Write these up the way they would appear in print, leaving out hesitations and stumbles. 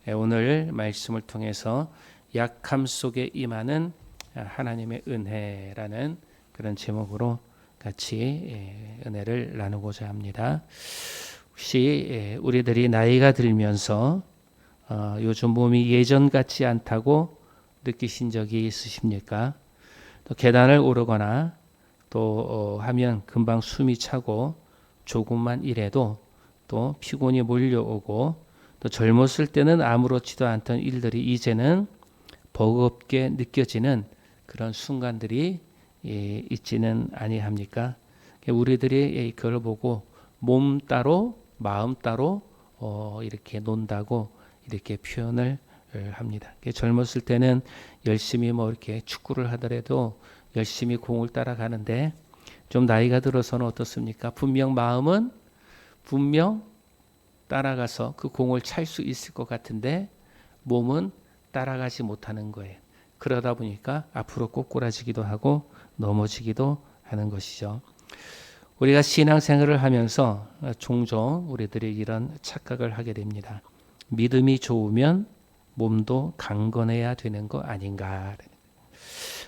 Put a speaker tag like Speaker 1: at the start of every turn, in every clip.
Speaker 1: 오늘 말씀을 통해서 약함 속에 임하는 하나님의 은혜라는 그런 제목으로 같이 은혜를 나누고자 합니다. 혹시 우리들이 나이가 들면서 요즘 몸이 예전 같지 않다고 느끼신 적이 있으십니까? 또 계단을 오르거나 또 하면 금방 숨이 차고 조금만 일해도 또 피곤이 몰려오고 또 젊었을 때는 아무렇지도 않던 일들이 이제는 버겁게 느껴지는 그런 순간들이 있지는 아니합니까? 우리들이 그걸 보고 몸 따로 마음 따로 이렇게 논다고 이렇게 표현을 합니다. 젊었을 때는 열심히 이렇게 축구를 하더라도 열심히 공을 따라가는데 좀 나이가 들어서는 어떻습니까? 분명 마음은 따라가서 그 공을 찰 수 있을 것 같은데 몸은 따라가지 못하는 거예요. 그러다 보니까 앞으로 꼬꾸라지기도 하고 넘어지기도 하는 것이죠. 우리가 신앙생활을 하면서 종종 우리들이 이런 착각을 하게 됩니다. 믿음이 좋으면 몸도 강건해야 되는 거 아닌가.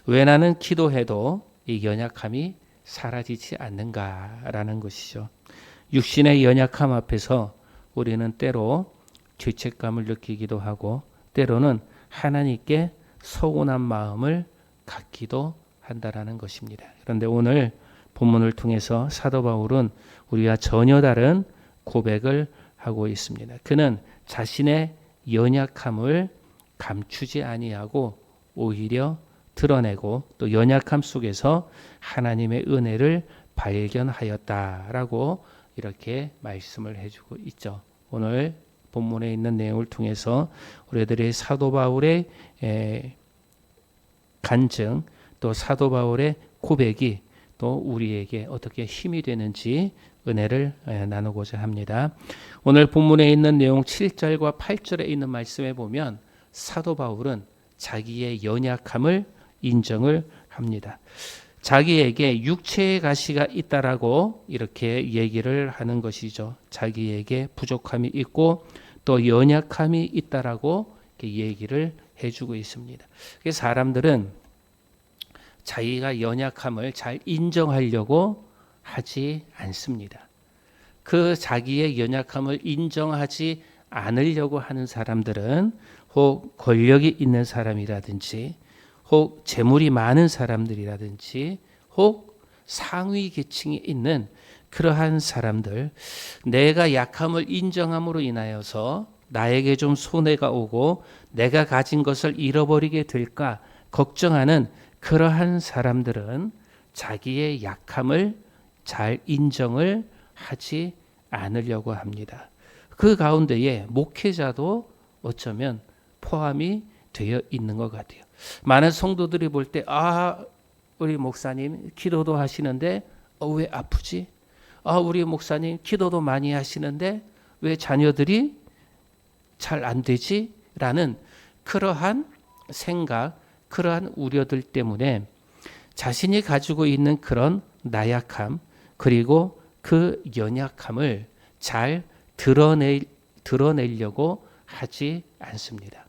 Speaker 1: 왜 나는 기도해도 이 연약함이 사라지지 않는가라는 것이죠. 육신의 연약함 앞에서 우리는 때로 죄책감을 느끼기도 하고 때로는 하나님께 서운한 마음을 갖기도 한다라는 것입니다. 그런데 오늘 본문을 통해서 사도 바울은 우리와 전혀 다른 고백을 하고 있습니다. 그는 자신의 연약함을 감추지 아니하고 오히려 드러내고 또 연약함 속에서 하나님의 은혜를 발견하였다라고 이렇게 말씀을 해주고 있죠. 오늘 본문에 있는 내용을 통해서 우리들의 사도 바울의 간증 또 사도 바울의 고백이 또 우리에게 어떻게 힘이 되는지 은혜를 나누고자 합니다. 오늘 본문에 있는 내용 7절과 8절에 있는 말씀에 보면 사도 바울은 자기의 연약함을 인정을 합니다. 자기에게 육체의 가시가 있다라고 이렇게 얘기를 하는 것이죠. 자기에게 부족함이 있고 또 연약함이 있다라고 이렇게 얘기를 해주고 있습니다. 사람들은 자기가 연약함을 잘 인정하려고 하지 않습니다. 그 자기의 연약함을 인정하지 않으려고 하는 사람들은 혹 권력이 있는 사람이라든지 혹 재물이 많은 사람들이라든지 혹 상위 계층이 있는 그러한 사람들, 내가 약함을 인정함으로 인하여서 나에게 좀 손해가 오고 내가 가진 것을 잃어버리게 될까 걱정하는 그러한 사람들은 자기의 약함을 잘 인정을 하지 않으려고 합니다. 그 가운데에 목회자도 어쩌면 포함이 되어 있는 것 같아요. 많은 성도들이 볼 때 우리 목사님 기도도 하시는데 왜 아프지? 우리 목사님 기도도 많이 하시는데 왜 자녀들이 잘 안 되지? 라는 그러한 생각, 그러한 우려들 때문에 자신이 가지고 있는 그런 나약함 그리고 그 연약함을 잘 드러내려고 하지 않습니다.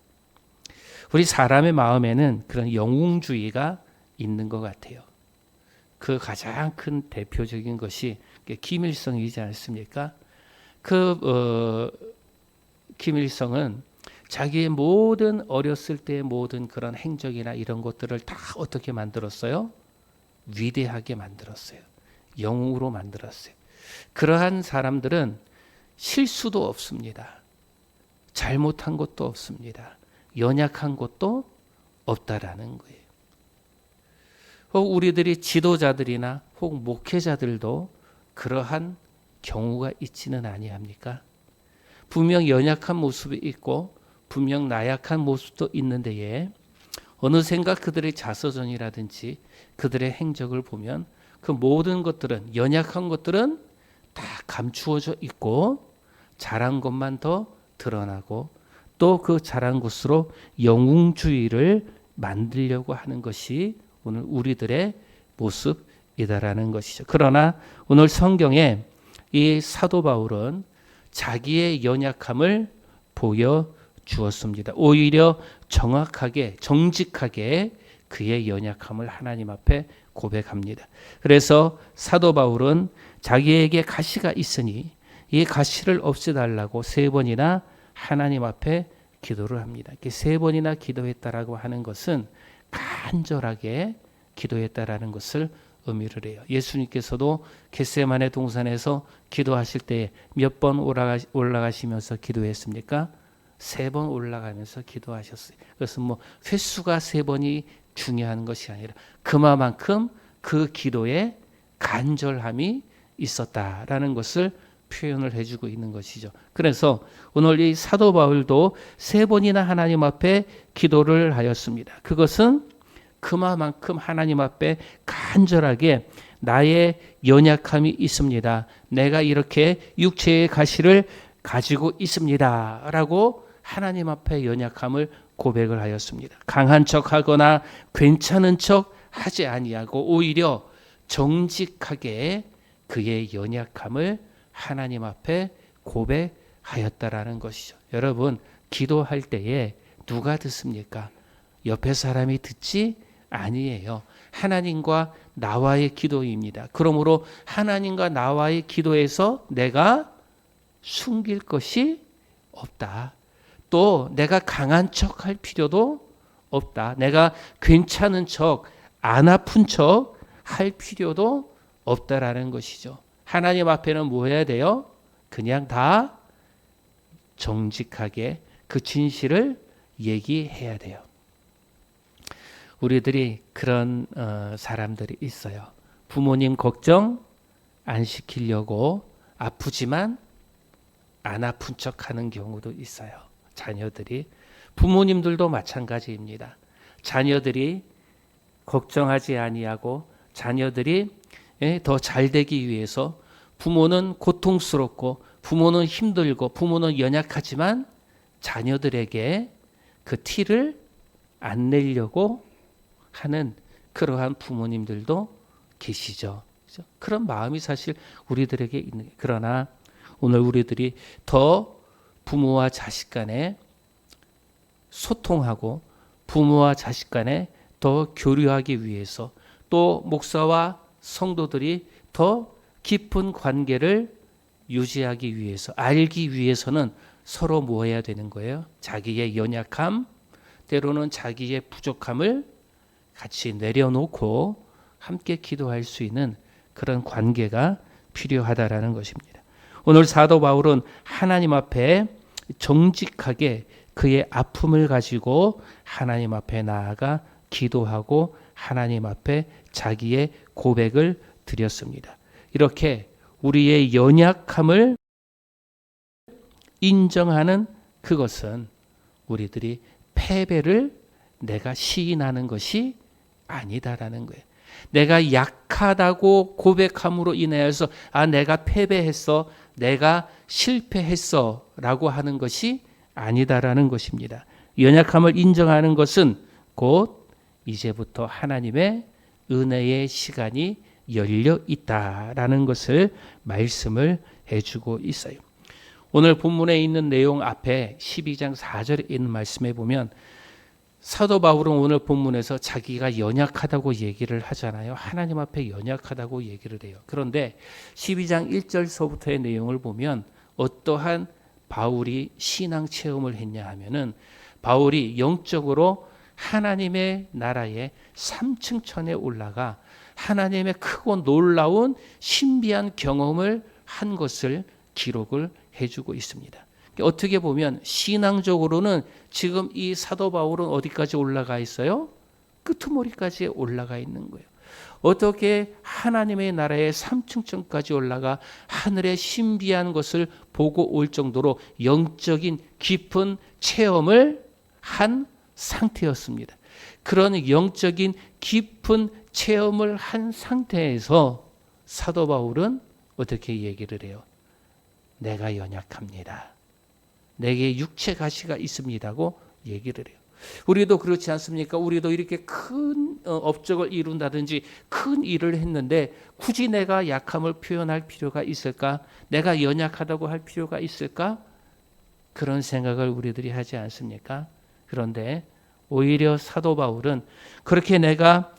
Speaker 1: 우리 사람의 마음에는 그런 영웅주의가 있는 것 같아요. 그 가장 큰 대표적인 것이 김일성이지 않습니까? 김일성은 자기의 모든 어렸을 때의 모든 그런 행적이나 이런 것들을 다 어떻게 만들었어요? 위대하게 만들었어요. 영웅으로 만들었어요. 그러한 사람들은 실수도 없습니다. 잘못한 것도 없습니다. 연약한 것도 없다라는 거예요. 혹 우리들이 지도자들이나 혹 목회자들도 그러한 경우가 있지는 아니합니까? 분명 연약한 모습이 있고 분명 나약한 모습도 있는데에 어느샌가 그들의 자서전이라든지 그들의 행적을 보면 그 모든 것들은 연약한 것들은 다 감추어져 있고 잘한 것만 더 드러나고 또 그 잘한 것으로 영웅주의를 만들려고 하는 것이 오늘 우리들의 모습이다라는 것이죠. 그러나 오늘 성경에 이 사도 바울은 자기의 연약함을 보여 주었습니다. 오히려 정확하게 정직하게 그의 연약함을 하나님 앞에 고백합니다. 그래서 사도 바울은 자기에게 가시가 있으니 이 가시를 없애달라고 3번이나 하나님 앞에 기도를 합니다. 이렇게 3번이나 기도했다라고 하는 것은 간절하게 기도했다라는 것을 의미를 해요. 예수님께서도 겟세마네 동산에서 기도하실 때 몇 번 올라가시면서 기도했습니까? 3번 올라가면서 기도하셨어요. 그래서 뭐 횟수가 3번이 중요한 것이 아니라 그만큼 그 기도에 간절함이 있었다라는 것을 표현을 해주고 있는 것이죠. 그래서 오늘 이 사도 바울도 3번이나 하나님 앞에 기도를 하였습니다. 그것은 그만큼 하나님 앞에 간절하게 나의 연약함이 있습니다. 내가 이렇게 육체의 가시를 가지고 있습니다. 라고 하나님 앞에 연약함을 고백을 하였습니다. 강한 척하거나 괜찮은 척 하지 아니하고 오히려 정직하게 그의 연약함을 하나님 앞에 고백하였다라는 것이죠. 여러분, 기도할 때에 누가 듣습니까? 옆에 사람이 듣지 아니에요. 하나님과 나와의 기도입니다. 그러므로 하나님과 나와의 기도에서 내가 숨길 것이 없다. 또 내가 강한 척 할 필요도 없다. 내가 괜찮은 척, 안 아픈 척 할 필요도 없다라는 것이죠. 하나님 앞에는 뭐 해야 돼요? 그냥 다 정직하게 그 진실을 얘기해야 돼요. 우리들이 그런 사람들이 있어요. 부모님 걱정 안 시키려고 아프지만 안 아픈 척하는 경우도 있어요. 자녀들이. 부모님들도 마찬가지입니다. 자녀들이 걱정하지 아니하고 자녀들이 더 잘되기 위해서 부모는 고통스럽고 부모는 힘들고 부모는 연약하지만 자녀들에게 그 티를 안 내려고 하는 그러한 부모님들도 계시죠. 그렇죠? 그런 마음이 사실 우리들에게 있는 거예요. 그러나 오늘 우리들이 더 부모와 자식 간에 소통하고 부모와 자식 간에 더 교류하기 위해서 또 목사와 성도들이 더 깊은 관계를 유지하기 위해서 알기 위해서는 서로 뭐 해야 되는 거예요? 자기의 연약함, 때로는 자기의 부족함을 같이 내려놓고 함께 기도할 수 있는 그런 관계가 필요하다라는 것입니다. 오늘 사도 바울은 하나님 앞에 정직하게 그의 아픔을 가지고 하나님 앞에 나아가 기도하고 하나님 앞에 자기의 고백을 드렸습니다. 이렇게 우리의 연약함을 인정하는 그것은 우리들이 패배를 내가 시인하는 것이 아니다라는 거예요. 내가 약하다고 고백함으로 인하여서 내가 패배했어, 내가 실패했어 라고 하는 것이 아니다라는 것입니다. 연약함을 인정하는 것은 곧 이제부터 하나님의 은혜의 시간이 열려 있다라는 것을 말씀을 해주고 있어요. 오늘 본문에 있는 내용 앞에 12장 4절에 있는 말씀에 보면 사도 바울은 오늘 본문에서 자기가 연약하다고 얘기를 하잖아요. 하나님 앞에 연약하다고 얘기를 해요. 그런데 12장 1절서부터의 내용을 보면 어떠한 바울이 신앙 체험을 했냐 하면은 바울이 영적으로 하나님의 나라의 3층 천에 올라가 하나님의 크고 놀라운 신비한 경험을 한 것을 기록을 해주고 있습니다. 어떻게 보면 신앙적으로는 지금 이 사도 바울은 어디까지 올라가 있어요? 끄트머리까지 올라가 있는 거예요. 어떻게 하나님의 나라의 3층까지 올라가 하늘의 신비한 것을 보고 올 정도로 영적인 깊은 체험을 한 상태였습니다. 그런 영적인 깊은 체험을 한 상태에서 사도 바울은 어떻게 얘기를 해요? 내가 연약합니다. 내게 육체 가시가 있습니다고 얘기를 해요. 우리도 그렇지 않습니까? 우리도 이렇게 큰 업적을 이룬다든지 큰 일을 했는데 굳이 내가 약함을 표현할 필요가 있을까? 내가 연약하다고 할 필요가 있을까? 그런 생각을 우리들이 하지 않습니까? 그런데 오히려 사도 바울은 그렇게 내가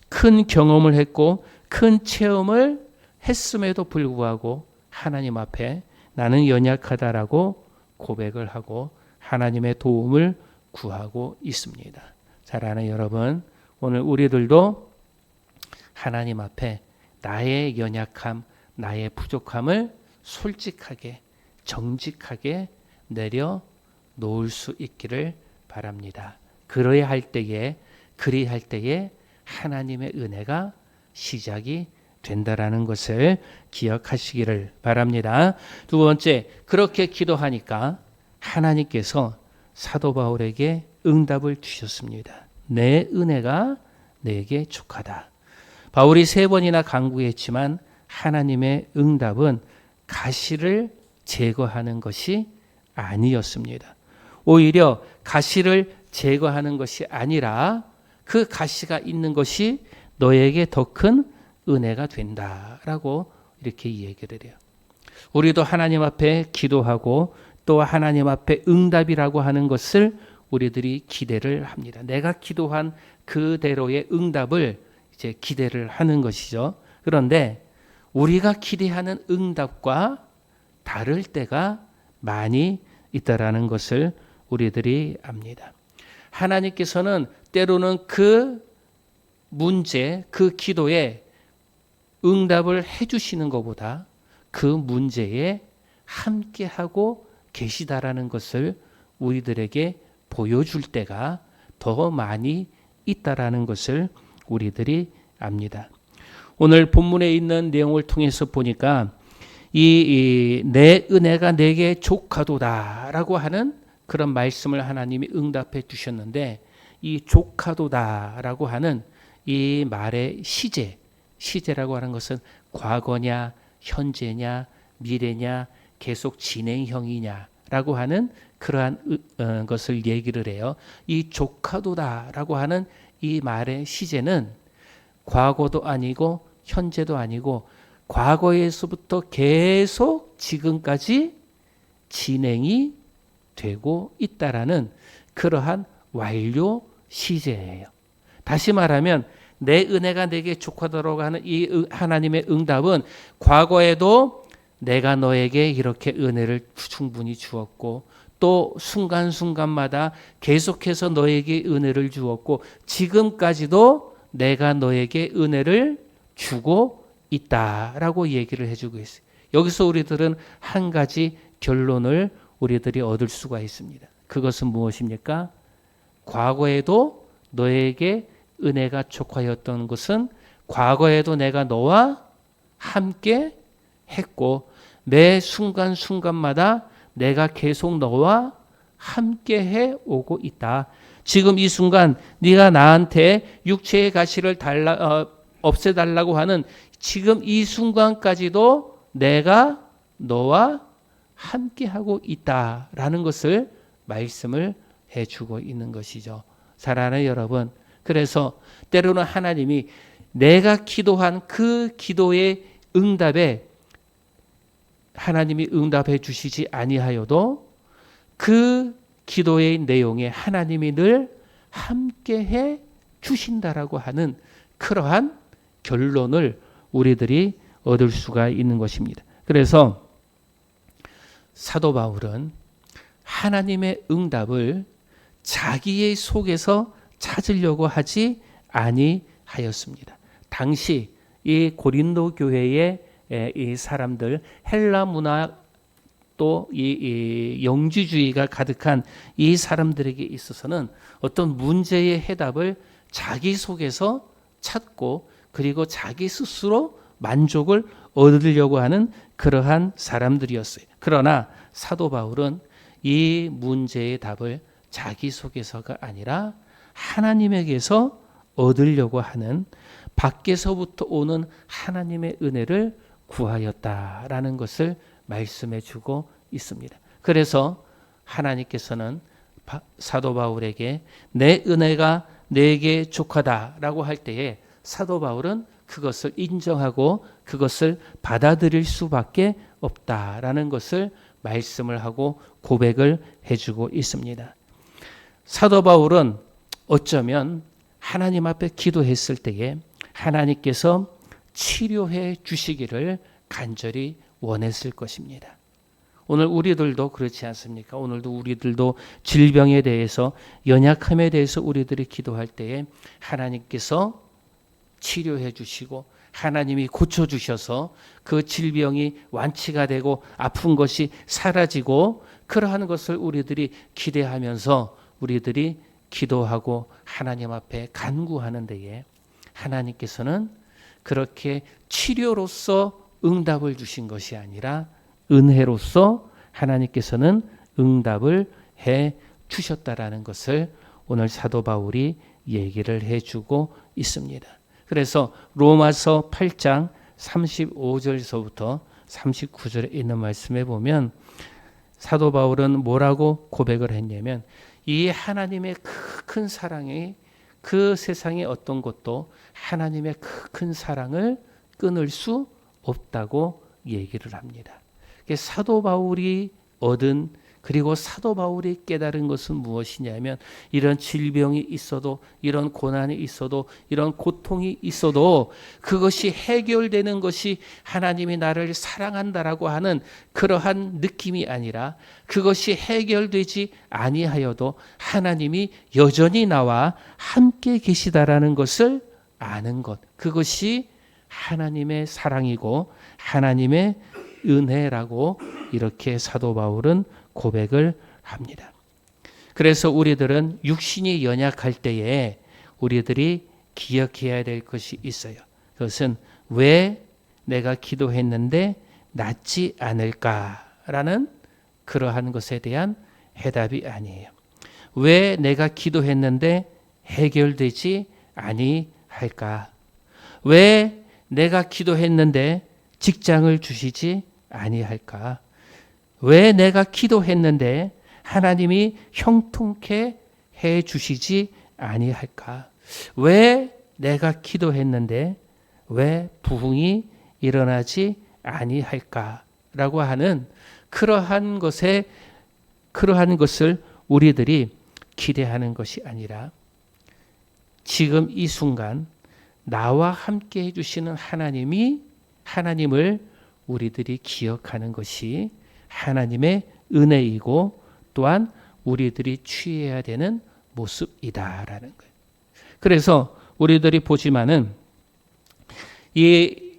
Speaker 1: 큰 경험을 했고 큰 체험을 했음에도 불구하고 하나님 앞에 나는 연약하다라고 고백을 하고 하나님의 도움을 구하고 있습니다. 사랑하는 여러분, 오늘 우리들도 하나님 앞에 나의 연약함, 나의 부족함을 솔직하게 정직하게 내려놓을 수 있기를 바랍니다. 그리할 때에 하나님의 은혜가 시작이 된다라는 것을 기억하시기를 바랍니다. 두 번째, 그렇게 기도하니까 하나님께서 사도 바울에게 응답을 주셨습니다. 내 은혜가 내게 족하다. 바울이 3번이나 간구했지만 하나님의 응답은 가시를 제거하는 것이 아니었습니다. 오히려 가시를 제거하는 것이 아니라 그 가시가 있는 것이 너에게 더 큰 은혜가 된다라고 이렇게 얘기를 해요. 우리도 하나님 앞에 기도하고 또 하나님 앞에 응답이라고 하는 것을 우리들이 기대를 합니다. 내가 기도한 그대로의 응답을 이제 기대를 하는 것이죠. 그런데 우리가 기대하는 응답과 다를 때가 많이 있다라는 것을 우리들이 압니다. 하나님께서는 때로는 그 문제, 그 기도에 응답을 해주시는 것보다 그 문제에 함께하고 계시다라는 것을 우리들에게 보여줄 때가 더 많이 있다라는 것을 우리들이 압니다. 오늘 본문에 있는 내용을 통해서 보니까 내 은혜가 내게 족하도다라고 하는 그런 말씀을 하나님이 응답해 주셨는데 이 족하도다라고 하는 이 말의 시제라고 하는 것은 과거냐 현재냐 미래냐 계속 진행형이냐라고 하는 그러한 것을 얘기를 해요. 이 족하도다라고 하는 이 말의 시제는 과거도 아니고 현재도 아니고 과거에서부터 계속 지금까지 진행이 되고 있다라는 그러한 완료 시제예요. 다시 말하면 내 은혜가 내게 족하도록 하는 이 하나님의 응답은 과거에도 내가 너에게 이렇게 은혜를 충분히 주었고 또 순간순간마다 계속해서 너에게 은혜를 주었고 지금까지도 내가 너에게 은혜를 주고 있다라고 얘기를 해주고 있어요. 여기서 우리들은 한 가지 결론을 우리들이 얻을 수가 있습니다. 그것은 무엇입니까? 과거에도 너에게 은혜가 족하였던 것은 과거에도 내가 너와 함께 했고 매 순간순간마다 내가 계속 너와 함께 해 오고 있다. 지금 이 순간 네가 나한테 육체의 가시를 없애달라고 하는 지금 이 순간까지도 내가 너와 함께하고 있다라는 것을 말씀을 해주고 있는 것이죠. 사랑하는 여러분, 그래서 때로는 하나님이 내가 기도한 그 기도의 응답에 하나님이 응답해 주시지 아니하여도 그 기도의 내용에 하나님이 늘 함께해 주신다라고 하는 그러한 결론을 우리들이 얻을 수가 있는 것입니다. 그래서 사도 바울은 하나님의 응답을 자기의 속에서 찾으려고 하지 아니하였습니다. 당시 이 고린도 교회의 이 사람들 헬라 문화 또 이 영지주의가 가득한 이 사람들에게 있어서는 어떤 문제의 해답을 자기 속에서 찾고 그리고 자기 스스로 만족을 얻으려고 하는 그러한 사람들이었어요. 그러나 사도 바울은 이 문제의 답을 자기 속에서가 아니라 하나님에게서 얻으려고 하는 밖에서부터 오는 하나님의 은혜를 구하였다라는 것을 말씀해 주고 있습니다. 그래서 하나님께서는 사도 바울에게 내 은혜가 내게 족하다라고 할 때에 사도 바울은 그것을 인정하고 그것을 받아들일 수밖에 없다라는 것을 말씀을 하고 고백을 해주고 있습니다. 사도 바울은 어쩌면 하나님 앞에 기도했을 때에 하나님께서 치료해 주시기를 간절히 원했을 것입니다. 오늘 우리들도 그렇지 않습니까? 오늘도 우리들도 질병에 대해서, 연약함에 대해서 우리들이 기도할 때에 하나님께서 치료해 주시고 하나님이 고쳐주셔서 그 질병이 완치가 되고 아픈 것이 사라지고, 그러한 것을 우리들이 기대하면서 우리들이 기도하고 하나님 앞에 간구하는 데에 하나님께서는 그렇게 치료로서 응답을 주신 것이 아니라 은혜로서 하나님께서는 응답을 해 주셨다라는 것을 오늘 사도 바울이 얘기를 해주고 있습니다. 그래서 로마서 8장 35절서부터 39절에 있는 말씀에 보면 사도 바울은 뭐라고 고백을 했냐면, 이 하나님의 큰 사랑이 그 세상의 어떤 것도 하나님의 큰 사랑을 끊을 수 없다고 얘기를 합니다. 사도 바울이 얻은, 그리고 사도 바울이 깨달은 것은 무엇이냐면, 이런 질병이 있어도, 이런 고난이 있어도, 이런 고통이 있어도 그것이 해결되는 것이 하나님이 나를 사랑한다라고 하는 그러한 느낌이 아니라, 그것이 해결되지 아니하여도 하나님이 여전히 나와 함께 계시다라는 것을 아는 것, 그것이 하나님의 사랑이고 하나님의 은혜라고 이렇게 사도 바울은 고백을 합니다. 그래서 우리들은 육신이 연약할 때에 우리들이 기억해야 될 것이 있어요. 그것은 왜 내가 기도했는데 낫지 않을까라는 그러한 것에 대한 해답이 아니에요. 왜 내가 기도했는데 해결되지 아니할까? 왜 내가 기도했는데 직장을 주시지 아니할까? 왜 내가 기도했는데 하나님이 형통케 해 주시지 아니할까? 왜 내가 기도했는데 왜 부흥이 일어나지 아니할까라고 하는 그러한 것을 우리들이 기대하는 것이 아니라, 지금 이 순간 나와 함께 해주시는 하나님을 우리들이 기억하는 것이 하나님의 은혜이고, 또한 우리들이 취해야 되는 모습이다라는 거예요. 그래서 우리들이 보지만은 이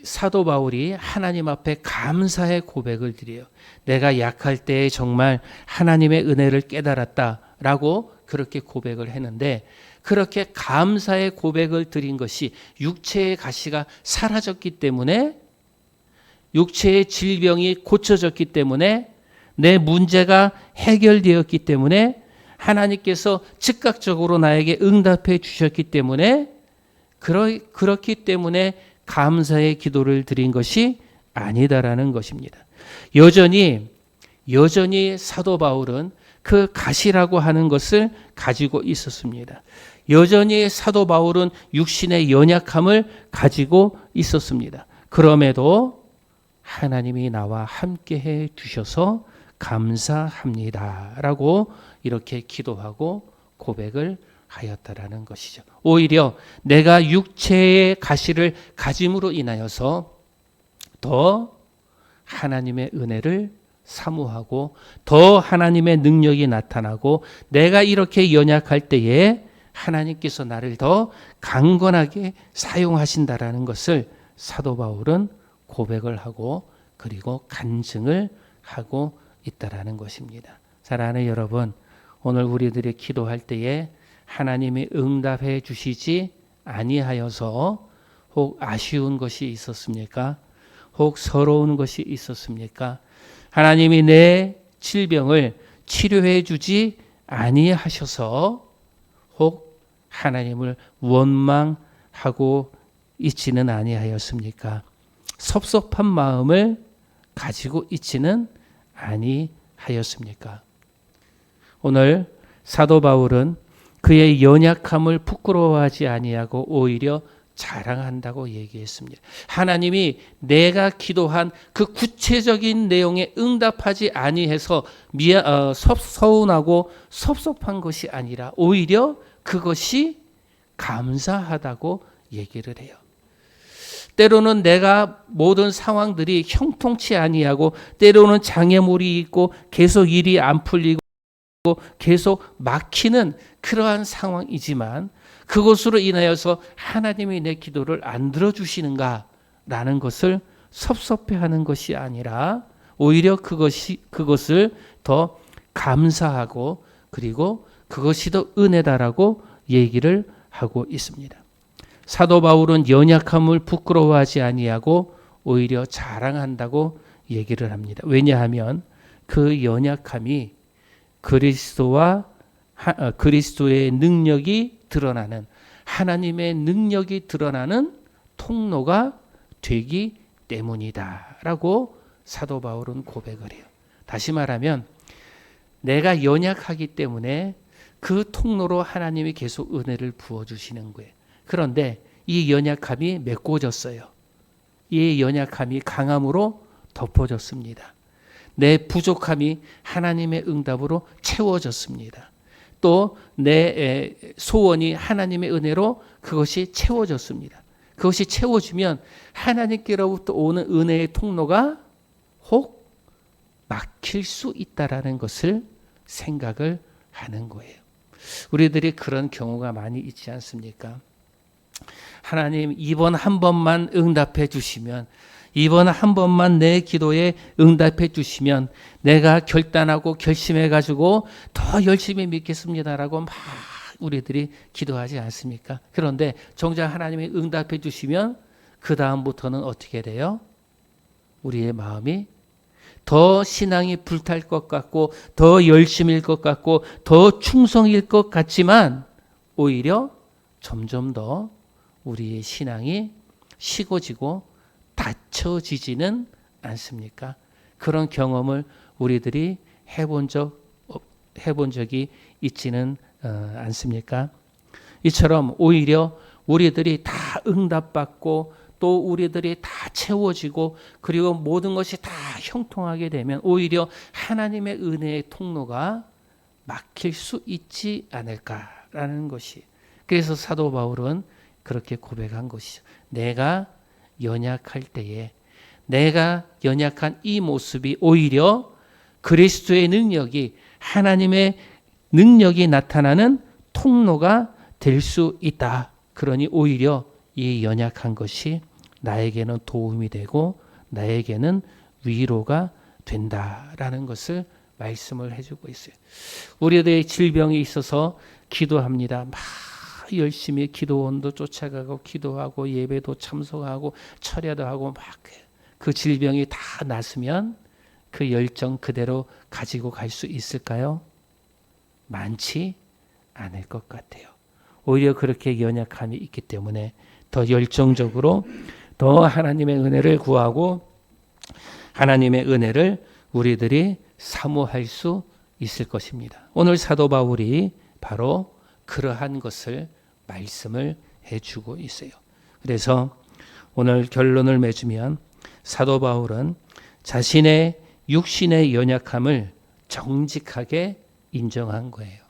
Speaker 1: 사도 바울이 하나님 앞에 감사의 고백을 드려요. 내가 약할 때 정말 하나님의 은혜를 깨달았다라고 그렇게 고백을 했는데, 그렇게 감사의 고백을 드린 것이 육체의 가시가 사라졌기 때문에, 육체의 질병이 고쳐졌기 때문에, 내 문제가 해결되었기 때문에, 하나님께서 즉각적으로 나에게 응답해 주셨기 때문에, 그렇기 때문에 감사의 기도를 드린 것이 아니다라는 것입니다. 여전히 사도 바울은 그 가시라고 하는 것을 가지고 있었습니다. 여전히 사도 바울은 육신의 연약함을 가지고 있었습니다. 그럼에도 하나님이 나와 함께 해 주셔서 감사합니다 라고 이렇게 기도하고 고백을 하였다라는 것이죠. 오히려 내가 육체의 가시를 가짐으로 인하여서 더 하나님의 은혜를 사모하고, 더 하나님의 능력이 나타나고, 내가 이렇게 연약할 때에 하나님께서 나를 더 강건하게 사용하신다라는 것을 사도 바울은 고백을 하고, 그리고 간증을 하고 있다라는 것입니다. 사랑하는 여러분, 오늘 우리들이 기도할 때에 하나님이 응답해 주시지 아니하여서 혹 아쉬운 것이 있었습니까? 혹 서러운 것이 있었습니까? 하나님이 내 질병을 치료해 주지 아니하셔서 혹 하나님을 원망하고 있지는 아니하였습니까? 섭섭한 마음을 가지고 있지는 아니하였습니까? 오늘 사도 바울은 그의 연약함을 부끄러워하지 아니하고 오히려 자랑한다고 얘기했습니다. 하나님이 내가 기도한 그 구체적인 내용에 응답하지 아니해서 서운하고 섭섭한 것이 아니라 오히려 그것이 감사하다고 얘기를 해요. 때로는 내가 모든 상황들이 형통치 아니하고 때로는 장애물이 있고 계속 일이 안 풀리고 계속 막히는 그러한 상황이지만 그것으로 인하여서 하나님이 내 기도를 안 들어주시는가라는 것을 섭섭해하는 것이 아니라 오히려 그것을 더 감사하고 그리고 그것이 더 은혜다라고 얘기를 하고 있습니다. 사도 바울은 연약함을 부끄러워하지 아니하고 오히려 자랑한다고 얘기를 합니다. 왜냐하면 그 연약함이 그리스도의 능력이 드러나는 하나님의 능력이 드러나는 통로가 되기 때문이다라고 사도 바울은 고백을 해요. 다시 말하면 내가 연약하기 때문에 그 통로로 하나님이 계속 은혜를 부어주시는 거예요. 그런데 이 연약함이 메꿔졌어요. 이 연약함이 강함으로 덮어졌습니다. 내 부족함이 하나님의 응답으로 채워졌습니다. 또 내 소원이 하나님의 은혜로 그것이 채워졌습니다. 그것이 채워지면 하나님께로부터 오는 은혜의 통로가 혹 막힐 수 있다라는 것을 생각을 하는 거예요. 우리들이 그런 경우가 많이 있지 않습니까? 하나님 이번 한 번만 응답해 주시면, 이번 한 번만 내 기도에 응답해 주시면 내가 결단하고 결심해 가지고 더 열심히 믿겠습니다라고 막 우리들이 기도하지 않습니까? 그런데 정작 하나님이 응답해 주시면 그 다음부터는 어떻게 돼요? 우리의 마음이 더 신앙이 불탈 것 같고 더 열심일 것 같고 더 충성일 것 같지만 오히려 점점 더 우리의 신앙이 식어지고 닫혀지지는 않습니까? 그런 경험을 우리들이 해본 적이 있지는 않습니까? 이처럼 오히려 우리들이 다 응답받고 또 우리들이 다 채워지고 그리고 모든 것이 다 형통하게 되면 오히려 하나님의 은혜의 통로가 막힐 수 있지 않을까라는 것이, 그래서 사도 바울은 그렇게 고백한 것이죠. 내가 연약할 때에 내가 연약한 이 모습이 오히려 그리스도의 능력이, 하나님의 능력이 나타나는 통로가 될 수 있다. 그러니 오히려 이 연약한 것이 나에게는 도움이 되고 나에게는 위로가 된다라는 것을 말씀을 해주고 있어요. 우리들의 질병이 있어서 기도합니다. 막 열심히 기도원도 쫓아가고 기도하고 예배도 참석하고 철야도 하고 막 그 질병이 다 났으면 그 열정 그대로 가지고 갈 수 있을까요? 많지 않을 것 같아요. 오히려 그렇게 연약함이 있기 때문에 더 열정적으로 더 하나님의 은혜를 구하고 하나님의 은혜를 우리들이 사모할 수 있을 것입니다. 오늘 사도 바울이 바로 그러한 것을 말씀을 해주고 있어요. 그래서 오늘 결론을 맺으면 사도 바울은 자신의 육신의 연약함을 정직하게 인정한 거예요.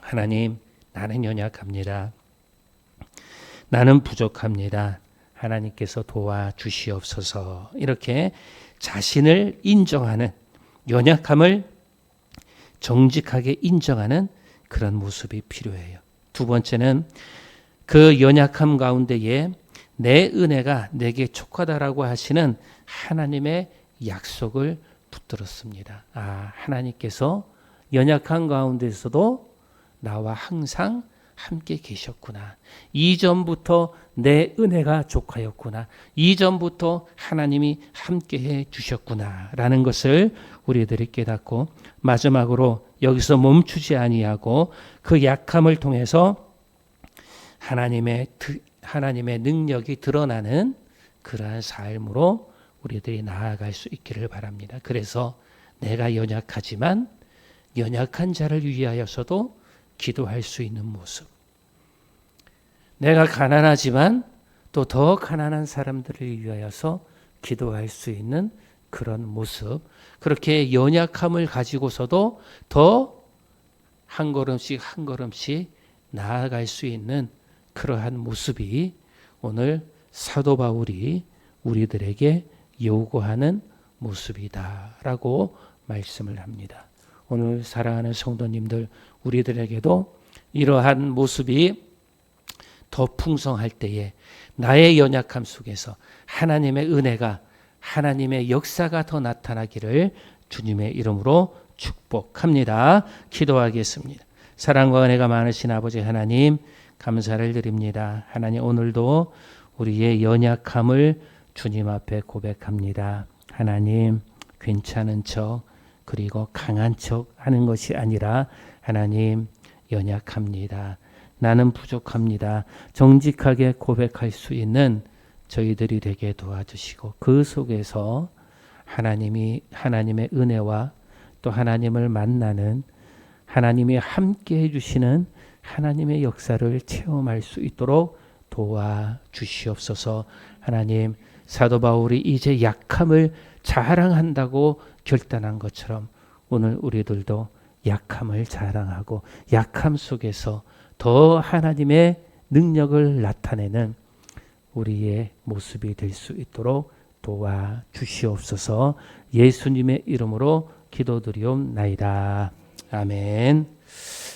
Speaker 1: 하나님, 나는 연약합니다. 나는 부족합니다. 하나님께서 도와주시옵소서. 이렇게 자신을 인정하는, 연약함을 정직하게 인정하는 그런 모습이 필요해요. 두 번째는 그 연약함 가운데에 내 은혜가 내게 촉하다라고 하시는 하나님의 약속을 붙들었습니다. 하나님께서 연약한 가운데서도 나와 항상 함께 계셨구나. 이전부터 내 은혜가 족하였구나. 이전부터 하나님이 함께해 주셨구나 라는 것을 우리들이 깨닫고, 마지막으로 여기서 멈추지 아니하고 그 약함을 통해서 하나님의 능력이 드러나는 그러한 삶으로 우리들이 나아갈 수 있기를 바랍니다. 그래서 내가 연약하지만 연약한 자를 위하여서도 기도할 수 있는 모습, 내가 가난하지만 또 더 가난한 사람들을 위하여서 기도할 수 있는 그런 모습, 그렇게 연약함을 가지고서도 더 한 걸음씩 한 걸음씩 나아갈 수 있는 그러한 모습이 오늘 사도 바울이 우리들에게 요구하는 모습이다라고 말씀을 합니다. 오늘 사랑하는 성도님들, 우리들에게도 이러한 모습이 더 풍성할 때에 나의 연약함 속에서 하나님의 은혜가, 하나님의 역사가 더 나타나기를 주님의 이름으로 축복합니다. 기도하겠습니다. 사랑과 은혜가 많으신 아버지 하나님, 감사를 드립니다. 하나님, 오늘도 우리의 연약함을 주님 앞에 고백합니다. 하나님, 괜찮은 척 그리고 강한 척 하는 것이 아니라 하나님, 연약합니다. 나는 부족합니다. 정직하게 고백할 수 있는 저희들이 되게 도와주시고, 그 속에서 하나님의 은혜와 또 하나님을 만나는, 하나님이 함께 해주시는 하나님의 역사를 체험할 수 있도록 도와주시옵소서. 하나님, 사도 바울이 이제 약함을 자랑한다고 결단한 것처럼 오늘 우리들도 약함을 자랑하고 약함 속에서 더 하나님의 능력을 나타내는 우리의 모습이 될 수 있도록 도와주시옵소서. 예수님의 이름으로 기도드리옵나이다. 아멘.